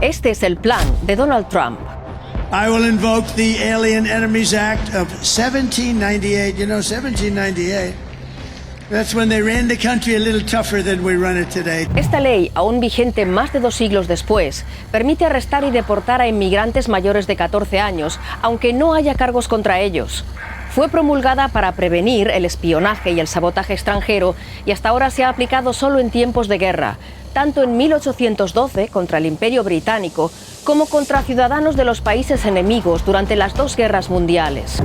Este es el plan de Donald Trump. I will invoke the Alien Enemies Act of 1798. You know, 1798. That's when they ran the country a little tougher than we run it today. Esta ley, aún vigente más de 2 siglos después, permite arrestar y deportar a inmigrantes mayores de 14 años, aunque no haya cargos contra ellos. Fue promulgada para prevenir el espionaje y el sabotaje extranjero y hasta ahora se ha aplicado solo en tiempos de guerra, tanto en 1812 contra el Imperio Británico como contra ciudadanos de los países enemigos durante las 2 guerras mundiales.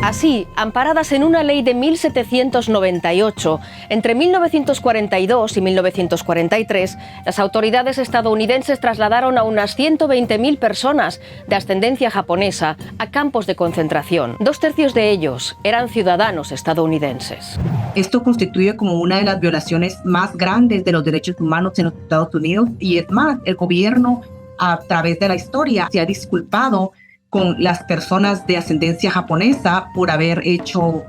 Así, amparadas en una ley de 1798, entre 1942 y 1943, las autoridades estadounidenses trasladaron a unas 120.000 personas de ascendencia japonesa a campos de concentración. 2/3 de ellos eran ciudadanos estadounidenses. Esto constituye como una de las violaciones más grandes de los derechos humanos en los Estados Unidos y es más, el gobierno a través de la historia se ha disculpado con las personas de ascendencia japonesa por haber hecho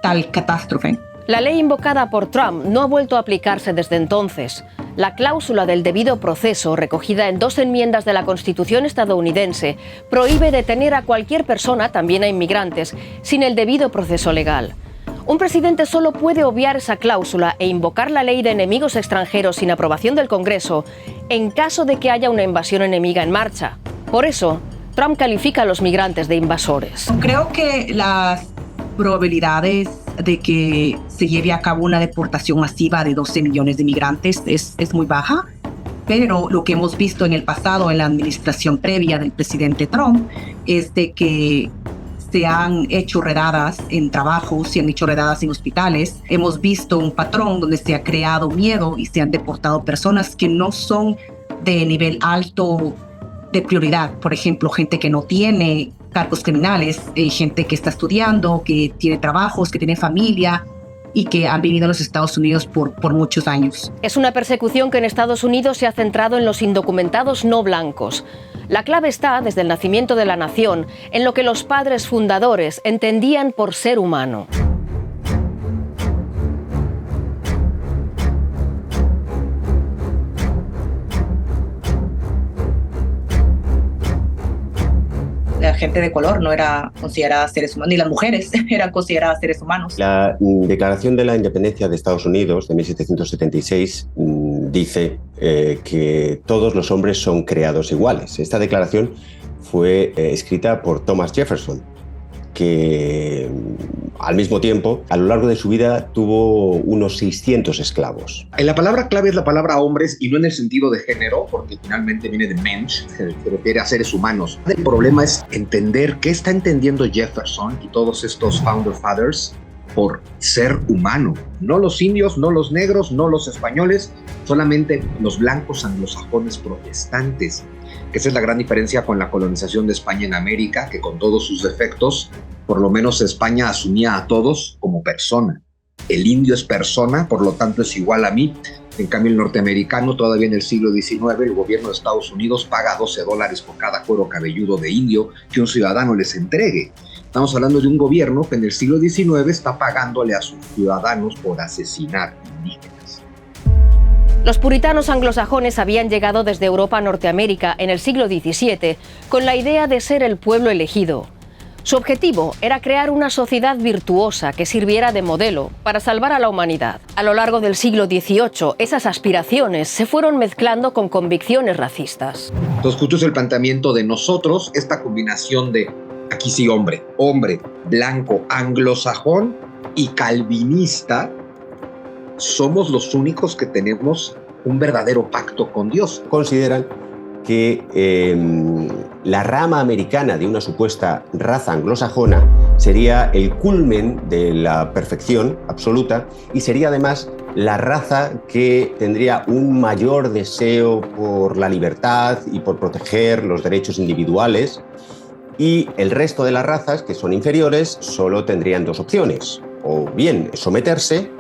tal catástrofe. La ley invocada por Trump no ha vuelto a aplicarse desde entonces. La cláusula del debido proceso, recogida en 2 enmiendas de la Constitución estadounidense, prohíbe detener a cualquier persona, también a inmigrantes, sin el debido proceso legal. Un presidente solo puede obviar esa cláusula e invocar la ley de enemigos extranjeros sin aprobación del Congreso en caso de que haya una invasión enemiga en marcha. Por eso, Trump califica a los migrantes de invasores. Creo que las probabilidades de que se lleve a cabo una deportación masiva de 12 millones de migrantes es muy baja, pero lo que hemos visto en el pasado, en la administración previa del presidente Trump, es de que se han hecho redadas en trabajos, se han hecho redadas en hospitales. Hemos visto un patrón donde se ha creado miedo y se han deportado personas que no son de nivel alto de prioridad, por ejemplo, gente que no tiene cargos criminales, gente que está estudiando, que tiene trabajos, que tiene familia y que han vivido a los Estados Unidos por muchos años. Es una persecución que en Estados Unidos se ha centrado en los indocumentados no blancos. La clave está, desde el nacimiento de la nación, en lo que los padres fundadores entendían por ser humano. La gente de color no era considerada seres humanos, ni las mujeres eran consideradas seres humanos. La Declaración de la Independencia de Estados Unidos de 1776 dice que todos los hombres son creados iguales. Esta declaración fue escrita por Thomas Jefferson, que al mismo tiempo, a lo largo de su vida, tuvo unos 600 esclavos. La palabra clave es la palabra hombres y no en el sentido de género, porque finalmente viene de mensch, se refiere a seres humanos. El problema es entender qué está entendiendo Jefferson y todos estos Founder Fathers por ser humano. No los indios, no los negros, no los españoles, solamente los blancos anglosajones protestantes. Que esa es la gran diferencia con la colonización de España en América, que con todos sus defectos, por lo menos España asumía a todos como persona. El indio es persona, por lo tanto es igual a mí. En cambio, el norteamericano, todavía en el siglo XIX, el gobierno de Estados Unidos paga $12 por cada cuero cabelludo de indio que un ciudadano les entregue. Estamos hablando de un gobierno que en el siglo XIX está pagándole a sus ciudadanos por asesinar indígenas. Los puritanos anglosajones habían llegado desde Europa a Norteamérica en el siglo XVII con la idea de ser el pueblo elegido. Su objetivo era crear una sociedad virtuosa que sirviera de modelo para salvar a la humanidad. A lo largo del siglo XVIII, esas aspiraciones se fueron mezclando con convicciones racistas. Entonces, justo es el planteamiento de nosotros, esta combinación de, aquí sí, hombre, blanco, anglosajón y calvinista, somos los únicos que tenemos un verdadero pacto con Dios. Consideran que la rama americana de una supuesta raza anglosajona sería el culmen de la perfección absoluta y sería además la raza que tendría un mayor deseo por la libertad y por proteger los derechos individuales, y el resto de las razas, que son inferiores, solo tendrían 2 opciones: o bien someterse,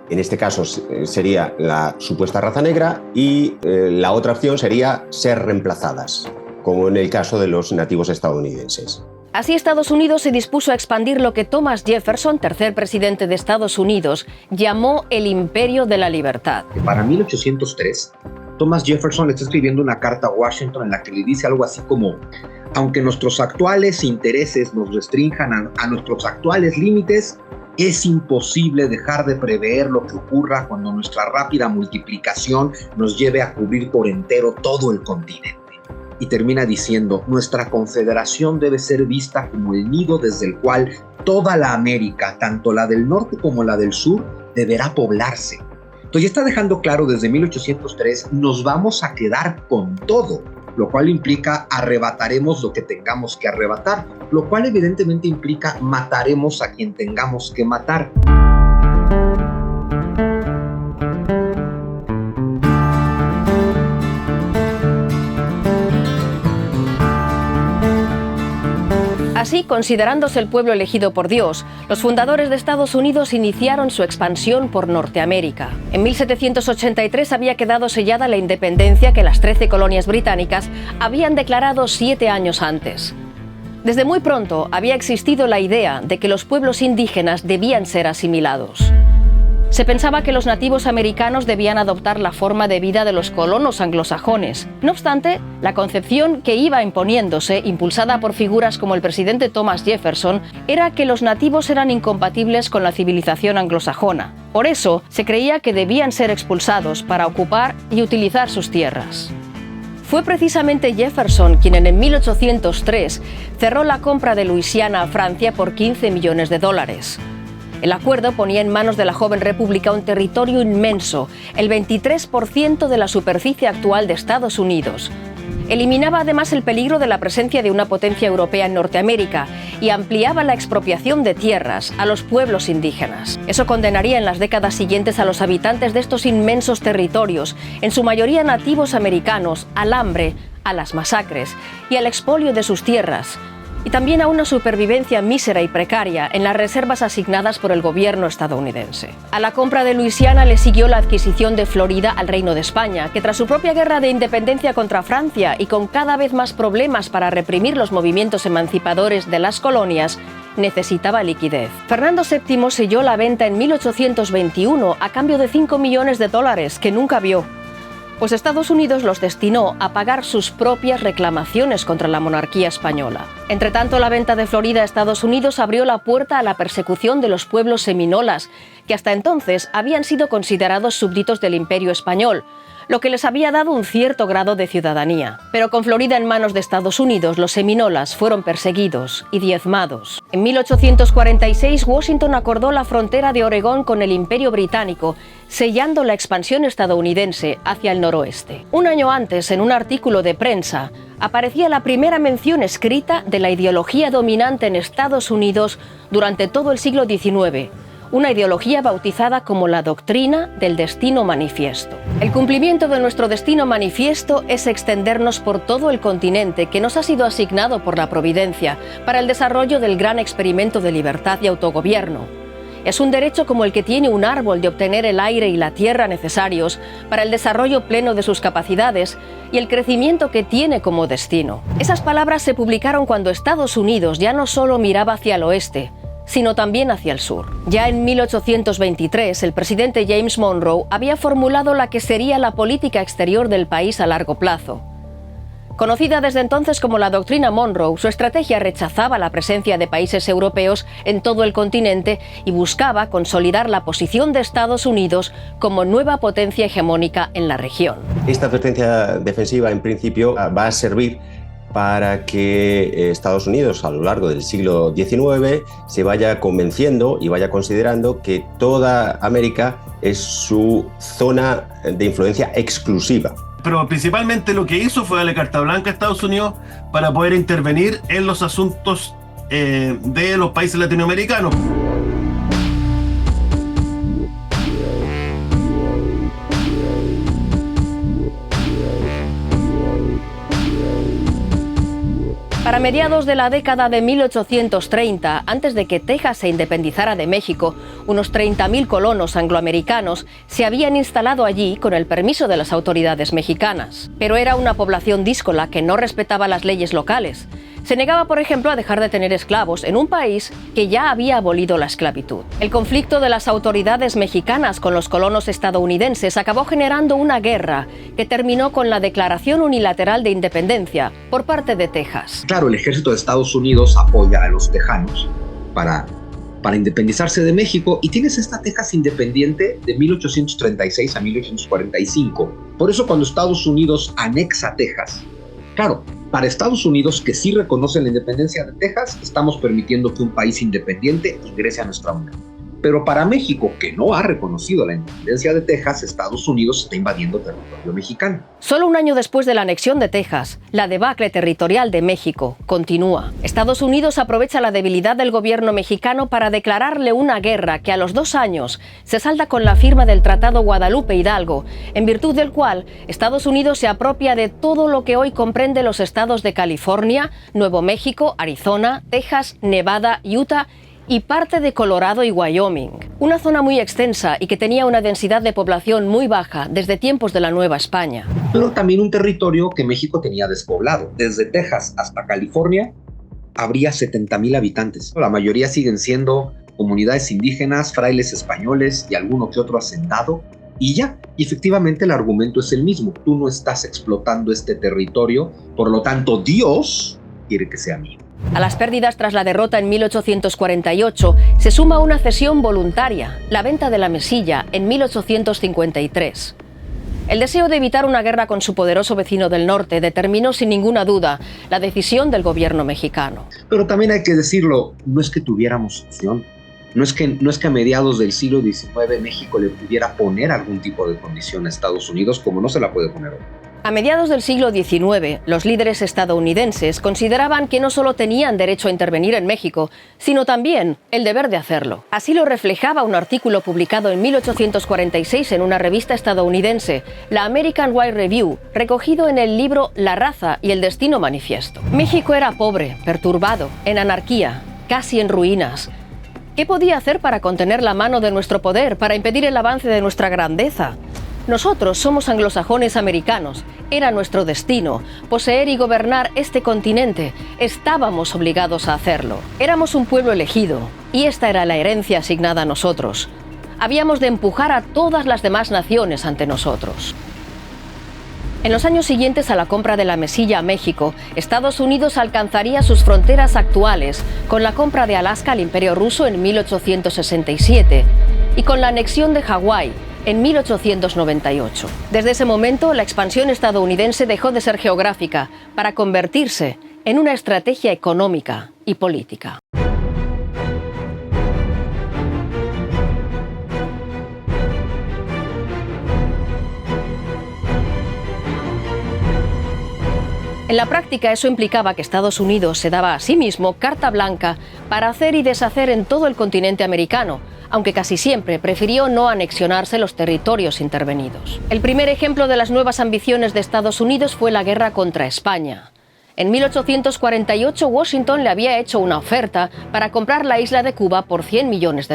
en este caso sería la supuesta raza negra, y la otra opción sería ser reemplazadas, como en el caso de los nativos estadounidenses. Así Estados Unidos se dispuso a expandir lo que Thomas Jefferson, tercer presidente de Estados Unidos, llamó el Imperio de la Libertad. Para 1803, Thomas Jefferson le está escribiendo una carta a Washington en la que le dice algo así como: aunque nuestros actuales intereses nos restrinjan a nuestros actuales límites, es imposible dejar de prever lo que ocurra cuando nuestra rápida multiplicación nos lleve a cubrir por entero todo el continente. Y termina diciendo: nuestra confederación debe ser vista como el nido desde el cual toda la América, tanto la del norte como la del sur, deberá poblarse. Entonces ya está dejando claro desde 1803, nos vamos a quedar con todo, lo cual implica arrebataremos lo que tengamos que arrebatar, lo cual evidentemente implica mataremos a quien tengamos que matar. Así, considerándose el pueblo elegido por Dios, los fundadores de Estados Unidos iniciaron su expansión por Norteamérica. En 1783 había quedado sellada la independencia que las 13 colonias británicas habían declarado 7 años antes. Desde muy pronto había existido la idea de que los pueblos indígenas debían ser asimilados. Se pensaba que los nativos americanos debían adoptar la forma de vida de los colonos anglosajones. No obstante, la concepción que iba imponiéndose, impulsada por figuras como el presidente Thomas Jefferson, era que los nativos eran incompatibles con la civilización anglosajona. Por eso, se creía que debían ser expulsados para ocupar y utilizar sus tierras. Fue precisamente Jefferson quien en 1803 cerró la compra de Luisiana a Francia por $15 millones. El acuerdo ponía en manos de la joven república un territorio inmenso, el 23% de la superficie actual de Estados Unidos. Eliminaba además el peligro de la presencia de una potencia europea en Norteamérica y ampliaba la expropiación de tierras a los pueblos indígenas. Eso condenaría en las décadas siguientes a los habitantes de estos inmensos territorios, en su mayoría nativos americanos, al hambre, a las masacres y al expolio de sus tierras, y también a una supervivencia mísera y precaria en las reservas asignadas por el gobierno estadounidense. A la compra de Luisiana le siguió la adquisición de Florida al Reino de España, que tras su propia guerra de independencia contra Francia y con cada vez más problemas para reprimir los movimientos emancipadores de las colonias, necesitaba liquidez. Fernando VII selló la venta en 1821 a cambio de $5 millones que nunca vio, pues Estados Unidos los destinó a pagar sus propias reclamaciones contra la monarquía española. Entretanto, la venta de Florida a Estados Unidos abrió la puerta a la persecución de los pueblos seminolas, que hasta entonces habían sido considerados súbditos del Imperio español, lo que les había dado un cierto grado de ciudadanía. Pero con Florida en manos de Estados Unidos, los seminolas fueron perseguidos y diezmados. En 1846, Washington acordó la frontera de Oregón con el Imperio Británico, sellando la expansión estadounidense hacia el noroeste. Un año antes, en un artículo de prensa, aparecía la primera mención escrita de la ideología dominante en Estados Unidos durante todo el siglo XIX, una ideología bautizada como la doctrina del destino manifiesto. El cumplimiento de nuestro destino manifiesto es extendernos por todo el continente que nos ha sido asignado por la Providencia para el desarrollo del gran experimento de libertad y autogobierno. Es un derecho como el que tiene un árbol de obtener el aire y la tierra necesarios para el desarrollo pleno de sus capacidades y el crecimiento que tiene como destino. Esas palabras se publicaron cuando Estados Unidos ya no solo miraba hacia el oeste, sino también hacia el sur. Ya en 1823, el presidente James Monroe había formulado la que sería la política exterior del país a largo plazo. Conocida desde entonces como la doctrina Monroe, su estrategia rechazaba la presencia de países europeos en todo el continente y buscaba consolidar la posición de Estados Unidos como nueva potencia hegemónica en la región. Esta advertencia defensiva, en principio, va a servir para que Estados Unidos a lo largo del siglo XIX se vaya convenciendo y vaya considerando que toda América es su zona de influencia exclusiva. Pero principalmente lo que hizo fue darle carta blanca a Estados Unidos para poder intervenir en los asuntos de los países latinoamericanos. Para mediados de la década de 1830, antes de que Texas se independizara de México, unos 30.000 colonos angloamericanos se habían instalado allí con el permiso de las autoridades mexicanas. Pero era una población díscola que no respetaba las leyes locales. Se negaba, por ejemplo, a dejar de tener esclavos en un país que ya había abolido la esclavitud. El conflicto de las autoridades mexicanas con los colonos estadounidenses acabó generando una guerra que terminó con la declaración unilateral de independencia por parte de Texas. Claro, el ejército de Estados Unidos apoya a los tejanos para independizarse de México, y tienes esta Texas independiente de 1836 a 1845. Por eso cuando Estados Unidos anexa Texas, claro, para Estados Unidos, que sí reconoce la independencia de Texas, estamos permitiendo que un país independiente ingrese a nuestra unión. Pero para México, que no ha reconocido la independencia de Texas, Estados Unidos está invadiendo territorio mexicano. Solo un año después de la anexión de Texas, la debacle territorial de México continúa. Estados Unidos aprovecha la debilidad del gobierno mexicano para declararle una guerra que a los 2 años se salda con la firma del Tratado Guadalupe Hidalgo, en virtud del cual Estados Unidos se apropia de todo lo que hoy comprende los estados de California, Nuevo México, Arizona, Texas, Nevada, Utah y parte de Colorado y Wyoming. Una zona muy extensa y que tenía una densidad de población muy baja desde tiempos de la Nueva España. Pero también un territorio que México tenía despoblado. Desde Texas hasta California habría 70,000 habitantes. La mayoría siguen siendo comunidades indígenas, frailes españoles y alguno que otro hacendado. Y ya, y efectivamente el argumento es el mismo. Tú no estás explotando este territorio, por lo tanto Dios quiere que sea mío. A las pérdidas tras la derrota en 1848 se suma una cesión voluntaria, la venta de la Mesilla en 1853. El deseo de evitar una guerra con su poderoso vecino del norte determinó sin ninguna duda la decisión del gobierno mexicano. Pero también hay que decirlo, no es que tuviéramos opción. No es que a mediados del siglo XIX México le pudiera poner algún tipo de condición a Estados Unidos como no se la puede poner hoy. A mediados del siglo XIX, los líderes estadounidenses consideraban que no solo tenían derecho a intervenir en México, sino también el deber de hacerlo. Así lo reflejaba un artículo publicado en 1846 en una revista estadounidense, la American White Review, recogido en el libro La raza y el destino manifiesto. México era pobre, perturbado, en anarquía, casi en ruinas. ¿Qué podía hacer para contener la mano de nuestro poder, para impedir el avance de nuestra grandeza? Nosotros somos anglosajones americanos. Era nuestro destino poseer y gobernar este continente. Estábamos obligados a hacerlo. Éramos un pueblo elegido y esta era la herencia asignada a nosotros. Habíamos de empujar a todas las demás naciones ante nosotros. En los años siguientes a la compra de la Mesilla a México, Estados Unidos alcanzaría sus fronteras actuales con la compra de Alaska al Imperio Ruso en 1867 y con la anexión de Hawái en 1898. Desde ese momento, la expansión estadounidense dejó de ser geográfica para convertirse en una estrategia económica y política. En la práctica, eso implicaba que Estados Unidos se daba a sí mismo carta blanca para hacer y deshacer en todo el continente americano, aunque casi siempre prefirió no anexionarse los territorios intervenidos. El primer ejemplo de las nuevas ambiciones de Estados Unidos fue la guerra contra España. En 1848, Washington le había hecho una oferta para comprar la isla de Cuba por $100 millones.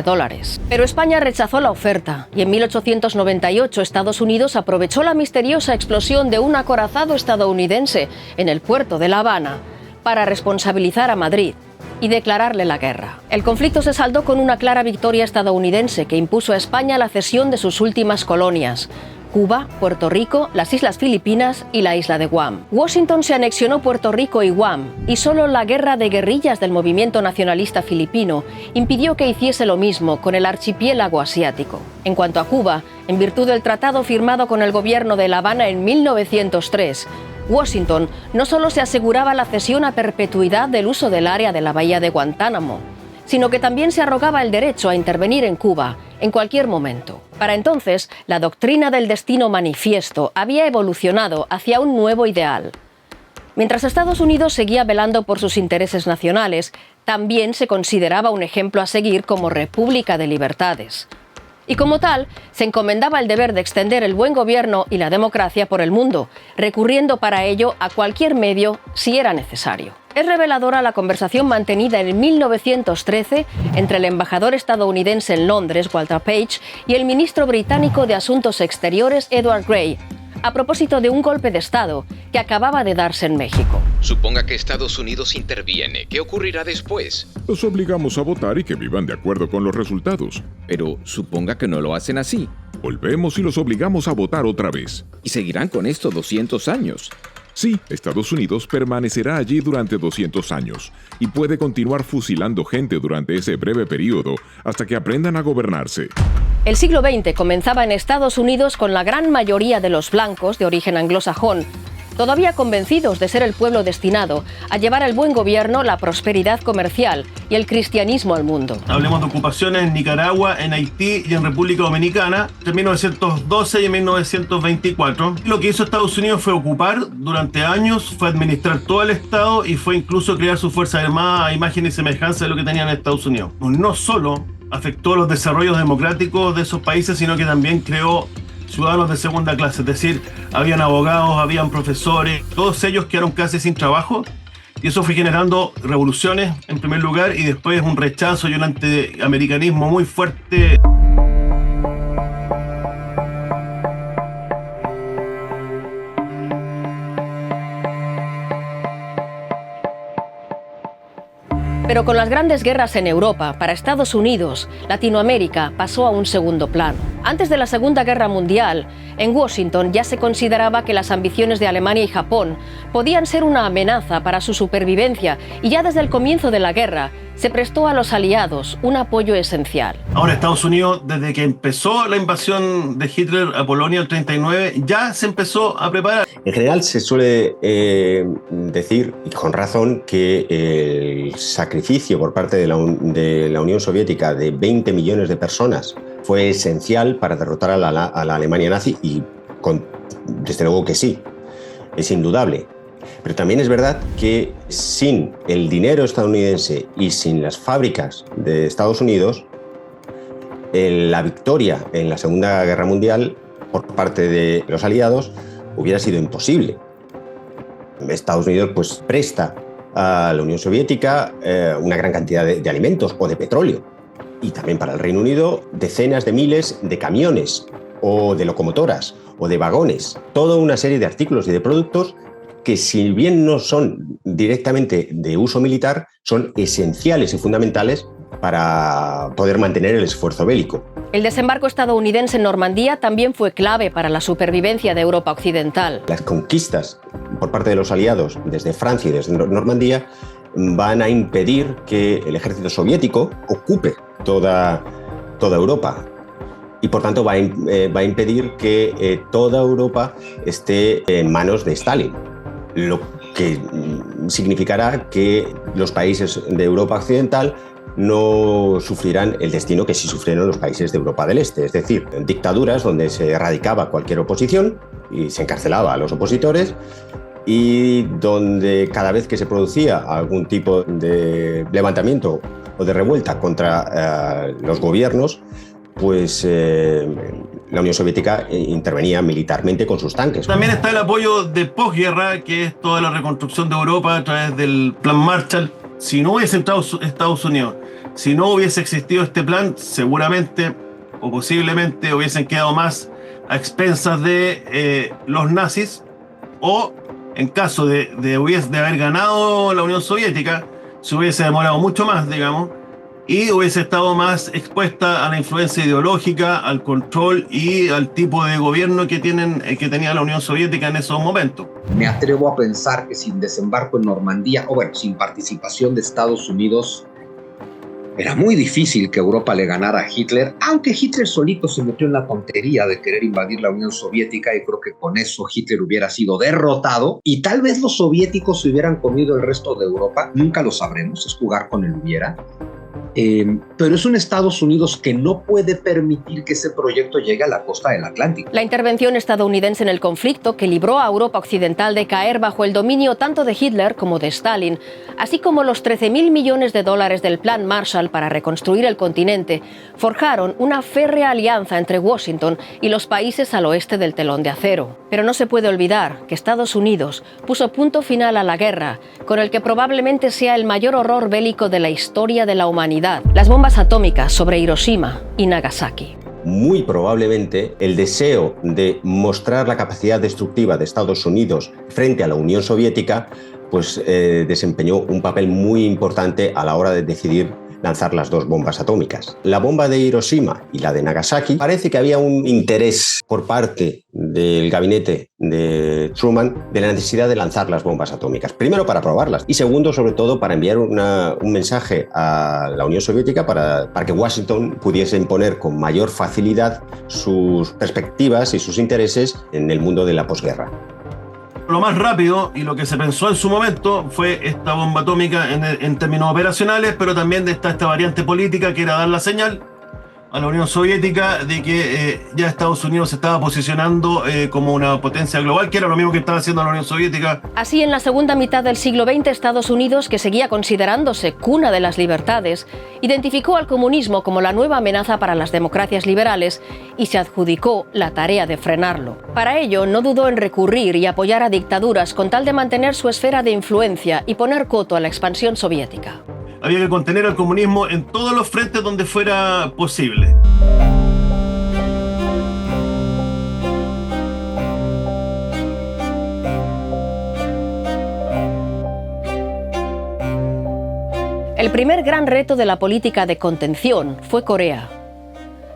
Pero España rechazó la oferta y en 1898 Estados Unidos aprovechó la misteriosa explosión de un acorazado estadounidense en el puerto de La Habana para responsabilizar a Madrid y declararle la guerra. El conflicto se saldó con una clara victoria estadounidense que impuso a España la cesión de sus últimas colonias: Cuba, Puerto Rico, las Islas Filipinas y la isla de Guam. Washington se anexionó Puerto Rico y Guam, y solo la guerra de guerrillas del movimiento nacionalista filipino impidió que hiciese lo mismo con el archipiélago asiático. En cuanto a Cuba, en virtud del tratado firmado con el gobierno de La Habana en 1903, Washington no solo se aseguraba la cesión a perpetuidad del uso del área de la bahía de Guantánamo, sino que también se arrogaba el derecho a intervenir en Cuba en cualquier momento. Para entonces, la doctrina del destino manifiesto había evolucionado hacia un nuevo ideal. Mientras Estados Unidos seguía velando por sus intereses nacionales, también se consideraba un ejemplo a seguir como república de libertades. Y como tal, se encomendaba el deber de extender el buen gobierno y la democracia por el mundo, recurriendo para ello a cualquier medio si era necesario. Es reveladora la conversación mantenida en 1913 entre el embajador estadounidense en Londres, Walter Page, y el ministro británico de Asuntos Exteriores, Edward Grey, a propósito de un golpe de Estado que acababa de darse en México. Suponga que Estados Unidos interviene. ¿Qué ocurrirá después? Los obligamos a votar y que vivan de acuerdo con los resultados. Pero suponga que no lo hacen así. Volvemos y los obligamos a votar otra vez. Y seguirán con esto 200 años. Sí, Estados Unidos permanecerá allí durante 200 años y puede continuar fusilando gente durante ese breve periodo hasta que aprendan a gobernarse. El siglo XX comenzaba en Estados Unidos con la gran mayoría de los blancos de origen anglosajón, todavía convencidos de ser el pueblo destinado a llevar el buen gobierno, la prosperidad comercial y el cristianismo al mundo. Hablemos de ocupaciones en Nicaragua, en Haití y en República Dominicana entre 1912 y 1924. Lo que hizo Estados Unidos fue ocupar durante años, fue administrar todo el Estado y fue incluso crear su fuerza armada a imagen y semejanza de lo que tenían en Estados Unidos. No solo afectó los desarrollos democráticos de esos países, sino que también creó ciudadanos de segunda clase, es decir, habían abogados, habían profesores, todos ellos quedaron casi sin trabajo y eso fue generando revoluciones en primer lugar y después un rechazo y un antiamericanismo muy fuerte. Pero con las grandes guerras en Europa, para Estados Unidos, Latinoamérica pasó a un segundo plano. Antes de la Segunda Guerra Mundial, en Washington ya se consideraba que las ambiciones de Alemania y Japón podían ser una amenaza para su supervivencia y ya desde el comienzo de la guerra se prestó a los aliados un apoyo esencial. Ahora Estados Unidos, desde que empezó la invasión de Hitler a Polonia en el 39, ya se empezó a preparar. En general se suele decir, y con razón, que el sacrificio por parte de la Unión Soviética de 20 millones de personas fue esencial para derrotar a la Alemania nazi y desde luego que sí, es indudable. Pero también es verdad que sin el dinero estadounidense y sin las fábricas de Estados Unidos, la victoria en la Segunda Guerra Mundial por parte de los aliados hubiera sido imposible. Estados Unidos pues presta a la Unión Soviética una gran cantidad de alimentos o de petróleo. Y también para el Reino Unido decenas de miles de camiones o de locomotoras o de vagones. Toda una serie de artículos y de productos que, si bien no son directamente de uso militar, son esenciales y fundamentales para poder mantener el esfuerzo bélico. El desembarco estadounidense en Normandía también fue clave para la supervivencia de Europa occidental. Las conquistas por parte de los aliados desde Francia y desde Normandía van a impedir que el ejército soviético ocupe toda Europa y por tanto va a impedir que toda Europa esté en manos de Stalin, lo que significará que los países de Europa occidental no sufrirán el destino que sí sufrieron los países de Europa del Este, es decir, dictaduras donde se erradicaba cualquier oposición y se encarcelaba a los opositores, y donde cada vez que se producía algún tipo de levantamiento o de revuelta contra los gobiernos, pues la Unión Soviética intervenía militarmente con sus tanques. También está el apoyo de posguerra, que es toda la reconstrucción de Europa a través del Plan Marshall. Si no hubiese entrado Estados Unidos, si no hubiese existido este plan, seguramente o posiblemente hubiesen quedado más a expensas de los nazis, o en caso de haber ganado la Unión Soviética, se hubiese demorado mucho más, digamos, y hubiese estado más expuesta a la influencia ideológica, al control y al tipo de gobierno que tenía la Unión Soviética en esos momentos. Me atrevo a pensar que sin desembarco en Normandía, o bueno, sin participación de Estados Unidos, era muy difícil que Europa le ganara a Hitler, aunque Hitler solito se metió en la tontería de querer invadir la Unión Soviética y creo que con eso Hitler hubiera sido derrotado y tal vez los soviéticos se hubieran comido el resto de Europa, nunca lo sabremos, es jugar con el hubiera. Pero es un Estados Unidos que no puede permitir que ese proyecto llegue a la costa del Atlántico. La intervención estadounidense en el conflicto, que libró a Europa occidental de caer bajo el dominio tanto de Hitler como de Stalin, así como los 13.000 millones de dólares del Plan Marshall para reconstruir el continente, forjaron una férrea alianza entre Washington y los países al oeste del telón de acero. Pero no se puede olvidar que Estados Unidos puso punto final a la guerra, con el que probablemente sea el mayor horror bélico de la historia de la humanidad: las bombas atómicas sobre Hiroshima y Nagasaki. muy probablemente el deseo de mostrar la capacidad destructiva de Estados Unidos frente a la Unión Soviética pues desempeñó un papel muy importante a la hora de decidir lanzar las dos bombas atómicas. La bomba de Hiroshima y la de Nagasaki, parece que había un interés por parte del gabinete de Truman de la necesidad de lanzar las bombas atómicas. Primero para probarlas y segundo, sobre todo, para enviar un mensaje a la Unión Soviética para que Washington pudiese imponer con mayor facilidad sus perspectivas y sus intereses en el mundo de la posguerra. Lo más rápido y lo que se pensó en su momento fue esta bomba atómica en términos operacionales, pero también de esta variante política que era dar la señal a la Unión Soviética de que ya Estados Unidos se estaba posicionando como una potencia global, que era lo mismo que estaba haciendo la Unión Soviética. Así, en la segunda mitad del siglo XX, Estados Unidos, que seguía considerándose cuna de las libertades, identificó al comunismo como la nueva amenaza para las democracias liberales y se adjudicó la tarea de frenarlo. Para ello, no dudó en recurrir y apoyar a dictaduras con tal de mantener su esfera de influencia y poner coto a la expansión soviética. Había que contener al comunismo en todos los frentes donde fuera posible. El primer gran reto de la política de contención fue Corea.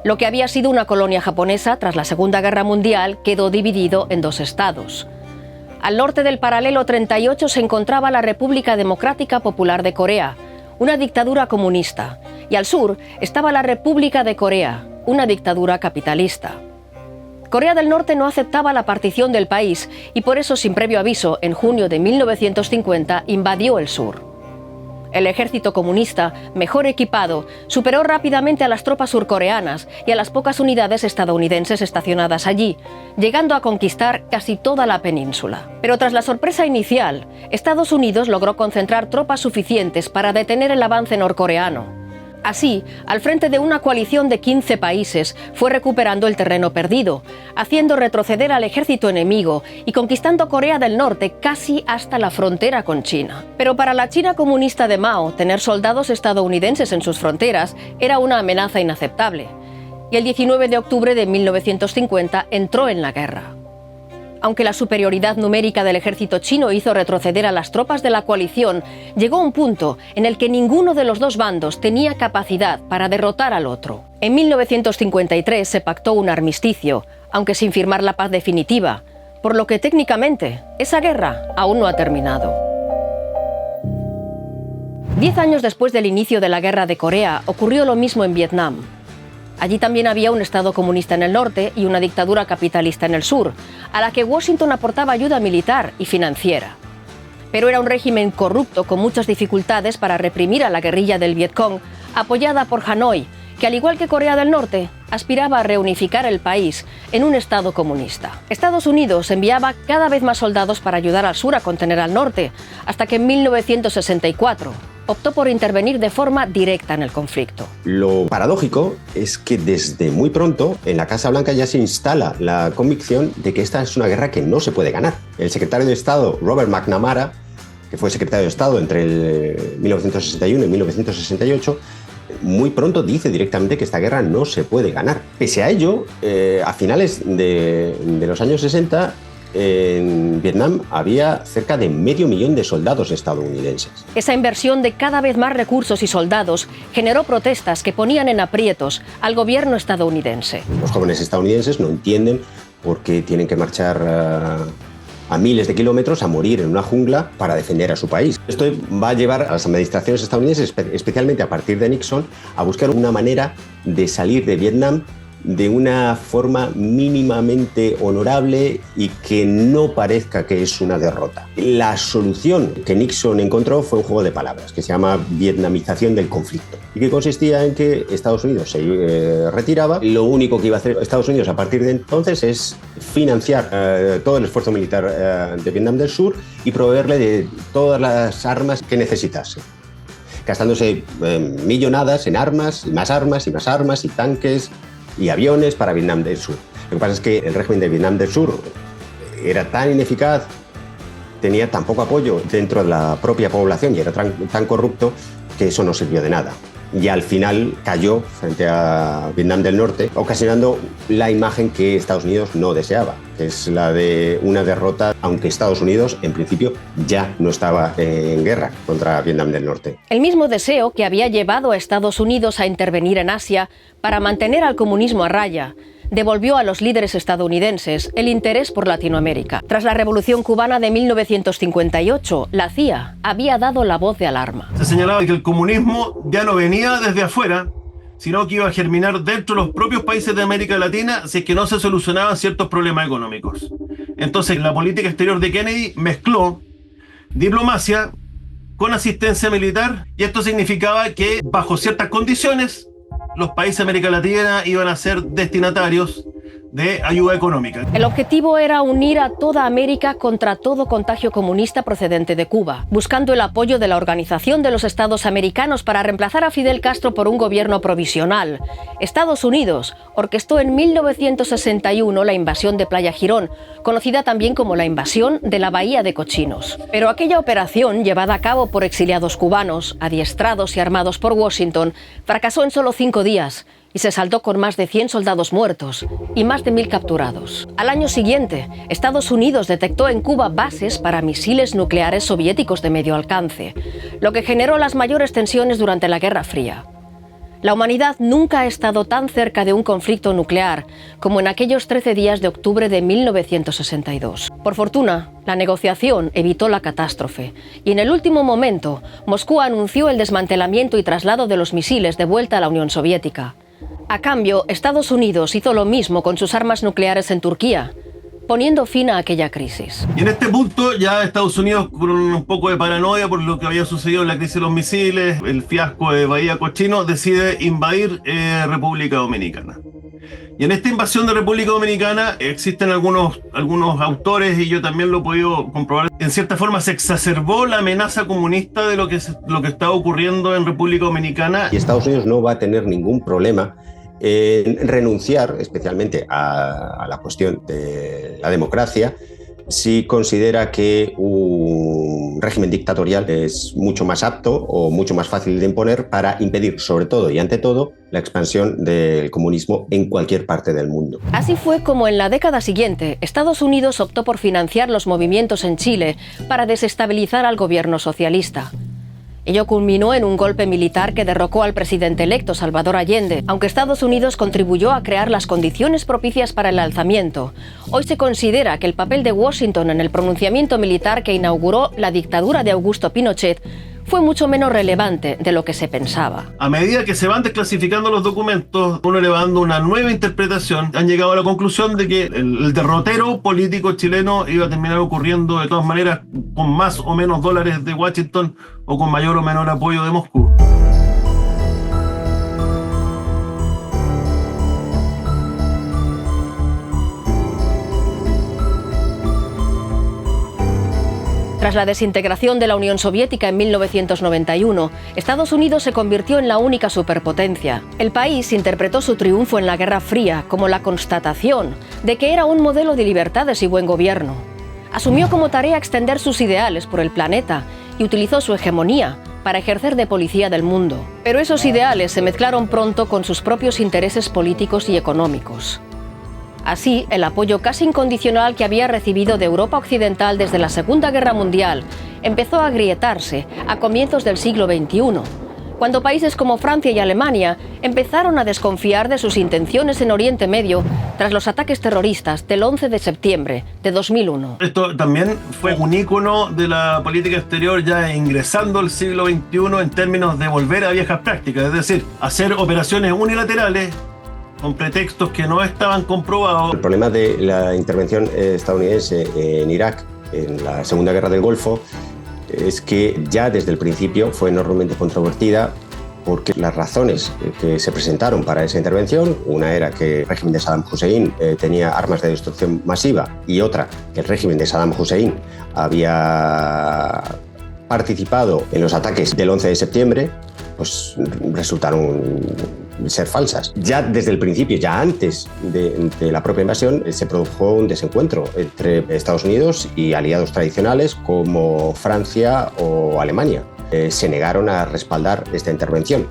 Lo que había sido una colonia japonesa tras la Segunda Guerra Mundial quedó dividido en dos estados. Al norte del paralelo 38 se encontraba la República Democrática Popular de Corea, una dictadura comunista, y al sur estaba la República de Corea, una dictadura capitalista. Corea del Norte no aceptaba la partición del país y por eso, sin previo aviso, en junio de 1950 invadió el sur. El ejército comunista, mejor equipado, superó rápidamente a las tropas surcoreanas y a las pocas unidades estadounidenses estacionadas allí, llegando a conquistar casi toda la península. Pero tras la sorpresa inicial, Estados Unidos logró concentrar tropas suficientes para detener el avance norcoreano. Así, al frente de una coalición de 15 países, fue recuperando el terreno perdido, haciendo retroceder al ejército enemigo y conquistando Corea del Norte casi hasta la frontera con China. Pero para la China comunista de Mao, tener soldados estadounidenses en sus fronteras era una amenaza inaceptable. Y el 19 de octubre de 1950 entró en la guerra. Aunque la superioridad numérica del ejército chino hizo retroceder a las tropas de la coalición, llegó un punto en el que ninguno de los dos bandos tenía capacidad para derrotar al otro. En 1953 se pactó un armisticio, aunque sin firmar la paz definitiva, por lo que técnicamente esa guerra aún no ha terminado. 10 años después del inicio de la Guerra de Corea, ocurrió lo mismo en Vietnam. Allí también había un Estado comunista en el norte y una dictadura capitalista en el sur, a la que Washington aportaba ayuda militar y financiera. Pero era un régimen corrupto con muchas dificultades para reprimir a la guerrilla del Vietcong, apoyada por Hanoi, que al igual que Corea del Norte, aspiraba a reunificar el país en un Estado comunista. Estados Unidos enviaba cada vez más soldados para ayudar al sur a contener al norte, hasta que en 1964 optó por intervenir de forma directa en el conflicto. Lo paradójico es que desde muy pronto en la Casa Blanca ya se instala la convicción de que esta es una guerra que no se puede ganar. El secretario de Estado, Robert McNamara, que fue secretario de Estado entre 1961 y 1968, muy pronto dice directamente que esta guerra no se puede ganar. Pese a ello, a finales de los años 60, en Vietnam había cerca de 500.000 de soldados estadounidenses. Esa inversión de cada vez más recursos y soldados generó protestas que ponían en aprietos al gobierno estadounidense. Los jóvenes estadounidenses no entienden por qué tienen que marchar a miles de kilómetros a morir en una jungla para defender a su país. Esto va a llevar a las administraciones estadounidenses, especialmente a partir de Nixon, a buscar una manera de salir de Vietnam de una forma mínimamente honorable y que no parezca que es una derrota. La solución que Nixon encontró fue un juego de palabras que se llama vietnamización del conflicto y que consistía en que Estados Unidos se retiraba. Lo único que iba a hacer Estados Unidos a partir de entonces es financiar todo el esfuerzo militar de Vietnam del Sur y proveerle de todas las armas que necesitase, gastándose millonadas en armas y más armas y más armas y tanques y aviones para Vietnam del Sur. Lo que pasa es que el régimen de Vietnam del Sur era tan ineficaz, tenía tan poco apoyo dentro de la propia población y era tan corrupto que eso no sirvió de nada. y al final cayó frente a Vietnam del Norte, ocasionando la imagen que Estados Unidos no deseaba, que es la de una derrota, aunque Estados Unidos en principio ya no estaba en guerra contra Vietnam del Norte. El mismo deseo que había llevado a Estados Unidos a intervenir en Asia para mantener al comunismo a raya devolvió a los líderes estadounidenses el interés por Latinoamérica. Tras la Revolución Cubana de 1958, la CIA había dado la voz de alarma. Se señalaba que el comunismo ya no venía desde afuera, sino que iba a germinar dentro de los propios países de América Latina si es que no se solucionaban ciertos problemas económicos. Entonces, la política exterior de Kennedy mezcló diplomacia con asistencia militar, y esto significaba que, bajo ciertas condiciones, los países de América Latina iban a ser destinatarios de ayuda económica. El objetivo era unir a toda América contra todo contagio comunista procedente de Cuba, buscando el apoyo de la Organización de los Estados Americanos para reemplazar a Fidel Castro por un gobierno provisional. Estados Unidos orquestó en 1961 la invasión de Playa Girón, conocida también como la invasión de la Bahía de Cochinos. Pero aquella operación, llevada a cabo por exiliados cubanos, adiestrados y armados por Washington, fracasó en solo 5 días y se saldó con más de 100 soldados muertos y más de 1000 capturados. Al año siguiente, Estados Unidos detectó en Cuba bases para misiles nucleares soviéticos de medio alcance, lo que generó las mayores tensiones durante la Guerra Fría. La humanidad nunca ha estado tan cerca de un conflicto nuclear como en aquellos 13 días de octubre de 1962. Por fortuna, la negociación evitó la catástrofe y en el último momento, Moscú anunció el desmantelamiento y traslado de los misiles de vuelta a la Unión Soviética. A cambio, Estados Unidos hizo lo mismo con sus armas nucleares en Turquía, poniendo fin a aquella crisis. Y en este punto ya Estados Unidos, con un poco de paranoia por lo que había sucedido en la crisis de los misiles, el fiasco de Bahía Cochino, decide invadir República Dominicana. Y en esta invasión de República Dominicana existen algunos autores, y yo también lo he podido comprobar, en cierta forma se exacerbó la amenaza comunista de lo que está ocurriendo en República Dominicana. Y Estados Unidos no va a tener ningún problema en renunciar especialmente a la cuestión de la democracia si considera que un régimen dictatorial es mucho más apto o mucho más fácil de imponer para impedir, sobre todo y ante todo, la expansión del comunismo en cualquier parte del mundo. Así fue como en la década siguiente, Estados Unidos optó por financiar los movimientos en Chile para desestabilizar al gobierno socialista. Ello culminó en un golpe militar que derrocó al presidente electo Salvador Allende. Aunque Estados Unidos contribuyó a crear las condiciones propicias para el alzamiento, hoy se considera que el papel de Washington en el pronunciamiento militar que inauguró la dictadura de Augusto Pinochet fue mucho menos relevante de lo que se pensaba. A medida que se van desclasificando los documentos, uno le va dando una nueva interpretación, han llegado a la conclusión de que el derrotero político chileno iba a terminar ocurriendo de todas maneras con más o menos dólares de Washington o con mayor o menor apoyo de Moscú. Tras la desintegración de la Unión Soviética en 1991, Estados Unidos se convirtió en la única superpotencia. El país interpretó su triunfo en la Guerra Fría como la constatación de que era un modelo de libertades y buen gobierno. Asumió como tarea extender sus ideales por el planeta y utilizó su hegemonía para ejercer de policía del mundo. Pero esos ideales se mezclaron pronto con sus propios intereses políticos y económicos. Así, el apoyo casi incondicional que había recibido de Europa Occidental desde la Segunda Guerra Mundial empezó a agrietarse a comienzos del siglo XXI, cuando países como Francia y Alemania empezaron a desconfiar de sus intenciones en Oriente Medio tras los ataques terroristas del 11 de septiembre de 2001. Esto también fue un ícono de la política exterior ya ingresando al siglo XXI en términos de volver a viejas prácticas, es decir, hacer operaciones unilaterales con pretextos que no estaban comprobados. El problema de la intervención estadounidense en Irak en la Segunda Guerra del Golfo es que ya desde el principio fue enormemente controvertida porque las razones que se presentaron para esa intervención, una era que el régimen de Saddam Hussein tenía armas de destrucción masiva y otra que el régimen de Saddam Hussein había participado en los ataques del 11 de septiembre, pues resultaron ser falsas. Ya desde el principio, ya antes de la propia invasión, se produjo un desencuentro entre Estados Unidos y aliados tradicionales como Francia o Alemania. Se negaron a respaldar esta intervención.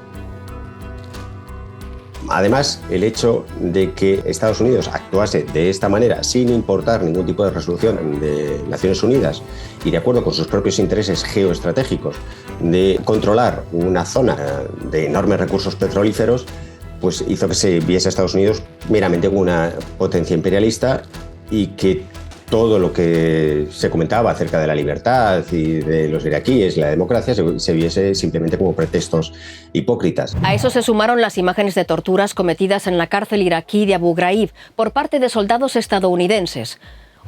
Además, el hecho de que Estados Unidos actuase de esta manera sin importar ningún tipo de resolución de Naciones Unidas y de acuerdo con sus propios intereses geoestratégicos de controlar una zona de enormes recursos petrolíferos, pues hizo que se viese a Estados Unidos meramente como una potencia imperialista y que todo lo que se comentaba acerca de la libertad y de los iraquíes y la democracia se viese simplemente como pretextos hipócritas. A eso se sumaron las imágenes de torturas cometidas en la cárcel iraquí de Abu Ghraib por parte de soldados estadounidenses,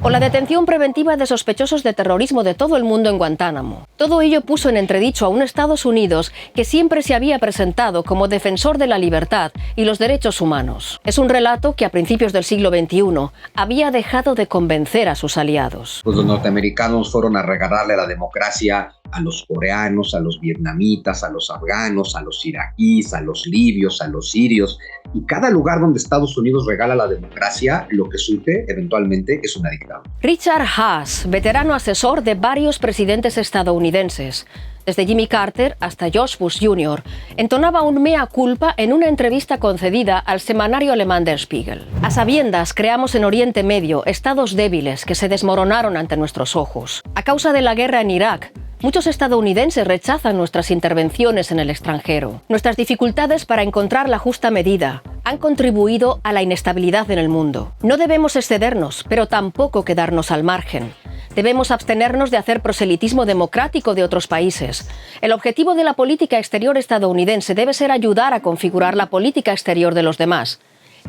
o la detención preventiva de sospechosos de terrorismo de todo el mundo en Guantánamo. Todo ello puso en entredicho a un Estados Unidos que siempre se había presentado como defensor de la libertad y los derechos humanos. Es un relato que a principios del siglo XXI había dejado de convencer a sus aliados. Pues los norteamericanos fueron a regalarle la democracia a los coreanos, a los vietnamitas, a los afganos, a los iraquíes, a los libios, a los sirios. Y cada lugar donde Estados Unidos regala la democracia, lo que surge eventualmente es una dictadura. Richard Haas, veterano asesor de varios presidentes estadounidenses, desde Jimmy Carter hasta George Bush Jr., entonaba un mea culpa en una entrevista concedida al semanario alemán Der Spiegel. A sabiendas, creamos en Oriente Medio estados débiles que se desmoronaron ante nuestros ojos. A causa de la guerra en Irak, muchos estadounidenses rechazan nuestras intervenciones en el extranjero. Nuestras dificultades para encontrar la justa medida han contribuido a la inestabilidad en el mundo. No debemos excedernos, pero tampoco quedarnos al margen. Debemos abstenernos de hacer proselitismo democrático de otros países. El objetivo de la política exterior estadounidense debe ser ayudar a configurar la política exterior de los demás.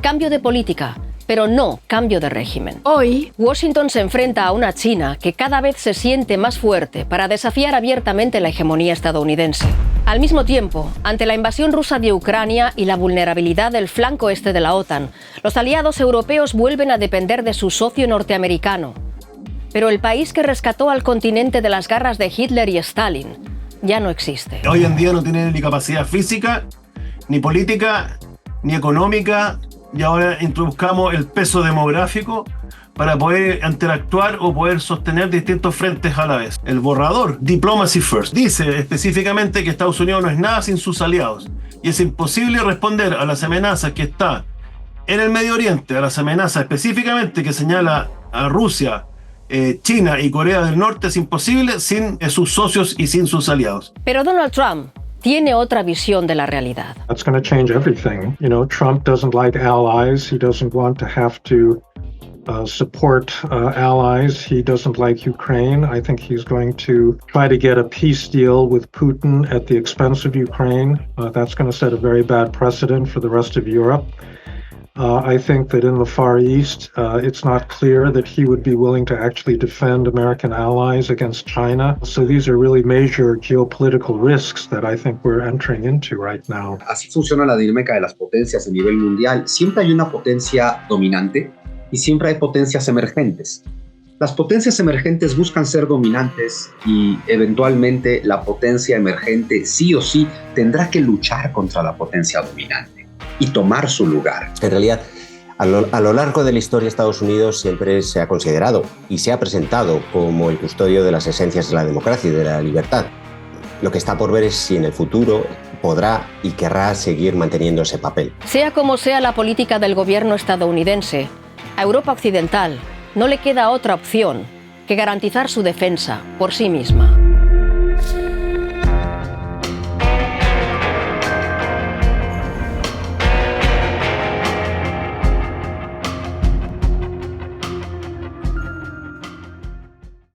Cambio de política, pero no cambio de régimen. Hoy, Washington se enfrenta a una China que cada vez se siente más fuerte para desafiar abiertamente la hegemonía estadounidense. Al mismo tiempo, ante la invasión rusa de Ucrania y la vulnerabilidad del flanco este de la OTAN, los aliados europeos vuelven a depender de su socio norteamericano. Pero el país que rescató al continente de las garras de Hitler y Stalin ya no existe. Hoy en día no tienen ni capacidad física, ni política, ni económica, y ahora introduzcamos el peso demográfico para poder interactuar o poder sostener distintos frentes a la vez. El borrador, Diplomacy First, dice específicamente que Estados Unidos no es nada sin sus aliados y es imposible responder a las amenazas que está en el Medio Oriente, a las amenazas específicamente que señala a Rusia, China y Corea del Norte, es imposible sin sus socios y sin sus aliados. Pero Donald Trump tiene otra visión de la realidad. That's going to change everything. You know, Trump doesn't like allies. He doesn't want to have to support allies. He doesn't like Ukraine. I think he's going to try to get a peace deal with Putin at the expense of Ukraine. That's going to set a very bad precedent for the rest of Europe. I think that in the Far East, it's not clear that he would be willing to actually defend American allies against China. So these are really major geopolitical risks that I think we're entering into right now. Así funciona la dinámica de las potencias a nivel mundial. Siempre hay una potencia dominante y siempre hay potencias emergentes. Las potencias emergentes buscan ser dominantes y eventualmente la potencia emergente sí o sí tendrá que luchar contra la potencia dominante y tomar su lugar. En realidad, a lo largo de la historia, Estados Unidos siempre se ha considerado y se ha presentado como el custodio de las esencias de la democracia y de la libertad. Lo que está por ver es si en el futuro podrá y querrá seguir manteniendo ese papel. Sea como sea la política del gobierno estadounidense, a Europa Occidental no le queda otra opción que garantizar su defensa por sí misma.